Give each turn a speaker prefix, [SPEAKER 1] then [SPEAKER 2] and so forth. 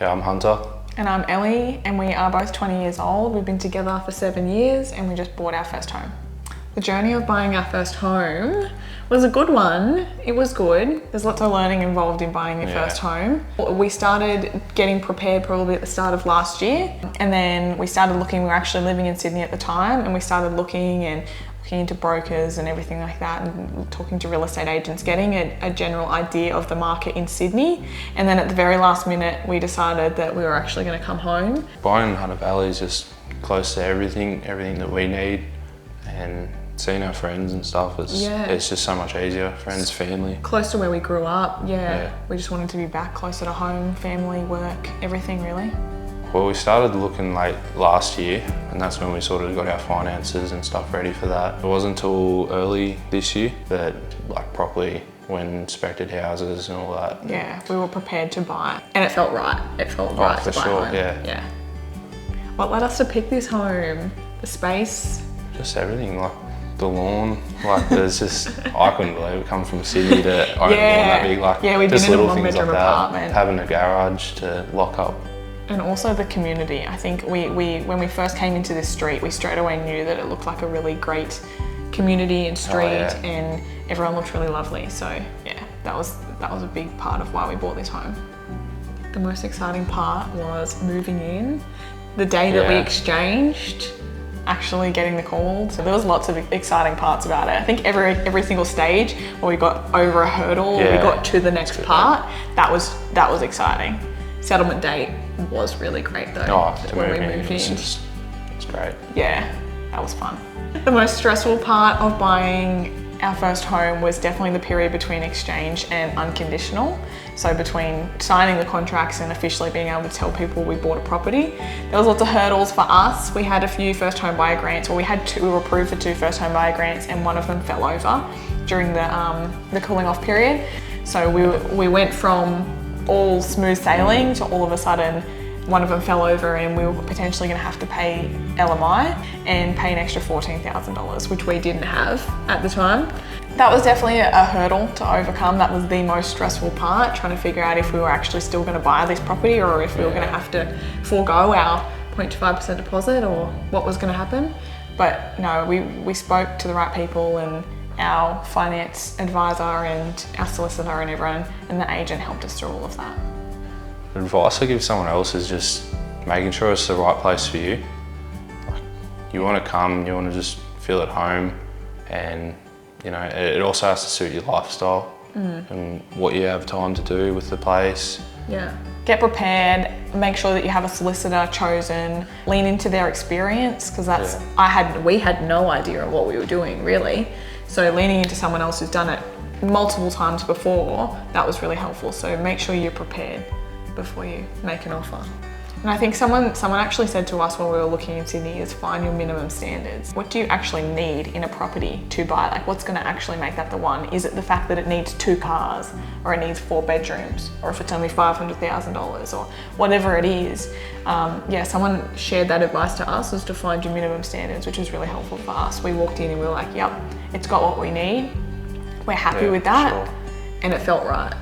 [SPEAKER 1] Yeah, I'm Hunter.
[SPEAKER 2] And I'm Ellie, and we are both 20 years old. We've been together for 7 years and we just bought our first home. The journey of buying our first home was a good one. It was good. There's lots of learning involved in buying your first home. We started getting prepared probably at the start of last year, and then we started looking. We were actually living in Sydney at the time, and we started looking into brokers and everything like that, and talking to real estate agents, getting a general idea of the market in Sydney. And then at the very last minute, we decided that we were actually going to come home.
[SPEAKER 1] Buying in Hunter Valley is just close to everything that we need, and seeing our friends and stuff, it's just so much easier. Friends, family.
[SPEAKER 2] Close to where we grew up, We just wanted to be back closer to home, family, work, everything really.
[SPEAKER 1] Well, we started looking late last year, and that's when we sort of got our finances and stuff ready for that. It wasn't until early this year that properly went and inspected houses and all that.
[SPEAKER 2] Yeah, we were prepared to buy, and it felt right. It felt right to buy a home.
[SPEAKER 1] Yeah.
[SPEAKER 2] What led us to pick this home? The space?
[SPEAKER 1] Just everything, the lawn, there's just, I couldn't believe it coming from Sydney to own a lawn that big,
[SPEAKER 2] we
[SPEAKER 1] just
[SPEAKER 2] did in
[SPEAKER 1] little
[SPEAKER 2] a
[SPEAKER 1] things like
[SPEAKER 2] apartment.
[SPEAKER 1] that, having a garage to lock up.
[SPEAKER 2] And also the community. I think when we first came into this street, we straight away knew that it looked like a really great community and street, and everyone looked really lovely. So yeah, that was a big part of why we bought this home. The most exciting part was moving in, the day that we exchanged, actually getting the call. So there was lots of exciting parts about it. I think every single stage where we got over a hurdle, we got to the next part, that was exciting. Settlement date was really great though. When we moved in.
[SPEAKER 1] It's great.
[SPEAKER 2] Yeah, that was fun. The most stressful part of buying our first home was definitely the period between exchange and unconditional. So between signing the contracts and officially being able to tell people we bought a property, there was lots of hurdles for us. We had a few first home buyer grants, or we were approved for 2 first home buyer grants, and one of them fell over during the cooling off period. So we went from all smooth sailing to all of a sudden one of them fell over, and we were potentially going to have to pay LMI and pay an extra $14,000, which we didn't have at the time. That was definitely a hurdle to overcome. That was the most stressful part, trying to figure out if we were actually still going to buy this property, or if we were going to have to forego our 0.25% deposit, or what was going to happen. But no, we spoke to the right people, and our finance advisor and our solicitor and everyone, and the agent helped us through all of that.
[SPEAKER 1] The advice I give someone else is just making sure it's the right place for you. You want to come, you want to just feel at home, and it also has to suit your lifestyle and what you have time to do with the place.
[SPEAKER 2] Yeah. Get prepared, make sure that you have a solicitor chosen, lean into their experience, because we had no idea of what we were doing really. So leaning into someone else who's done it multiple times before, that was really helpful. So make sure you're prepared before you make an offer. And I think someone actually said to us while we were looking in Sydney is find your minimum standards. What do you actually need in a property to buy? What's going to actually make that the one? Is it the fact that it needs 2 cars, or it needs 4 bedrooms, or if it's only $500,000, or whatever it is? Someone shared that advice to us, was to find your minimum standards, which was really helpful for us. We walked in and we were like, yep, it's got what we need. We're happy with that.
[SPEAKER 1] Sure.
[SPEAKER 2] And it felt right.